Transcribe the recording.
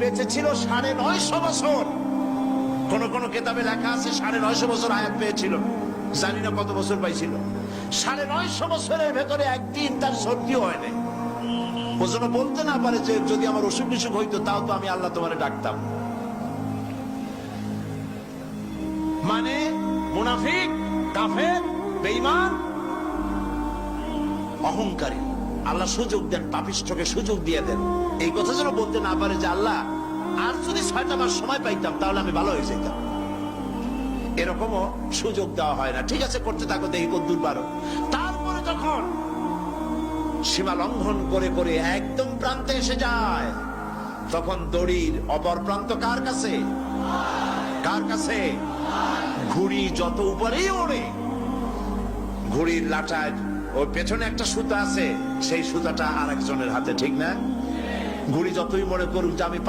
বেঁচে ছিল 950 বছর। কোন কোন কেতাবে লেখা আছে 950 বছর হায়াত পেয়েছিল, জানি না কত বছর পাইছিল। 950 বছরের ভেতরে একদিন তার সর্দি হয় নাই। ও যেন বলতে না পারে যে যদি আমার অসুখ বিসুখ হইতো তাও তো আমি আল্লাহ তোমারে ডাকতাম। মানে মুনাফিক, কাফের, বেঈমান, অহংকারী। আল্লাহ সুযোগ দেন, পাপিষ্ঠকে সুযোগ দিয়ে দেন। এই কথা যেন বলতে না পারে যে আল্লাহ আর যদি 6টা মাস সময় পাইতাম তাহলে আমি ভালো হয়ে যেতাম। এরকমও সুযোগ দেওয়া হয় না। ঠিক আছে, করতে থাকো, দেখি কদ্দূর পারো। তারপরে যখন সীমা লঙ্ঘন করে করে একদম প্রান্তে এসে যায়, তখন দড়ির অপর প্রান্ত কার কাছে? কার কাছে? ঘুড়ি যত উপরেই ওড়ে, ঘুড়ির লাটায় ওর পেছনে একটা সুতা আছে, সেই সুতাটা আরেকজনের হাতে, ঠিক না? ঘুড়ি যতই মনে করুক যে আমি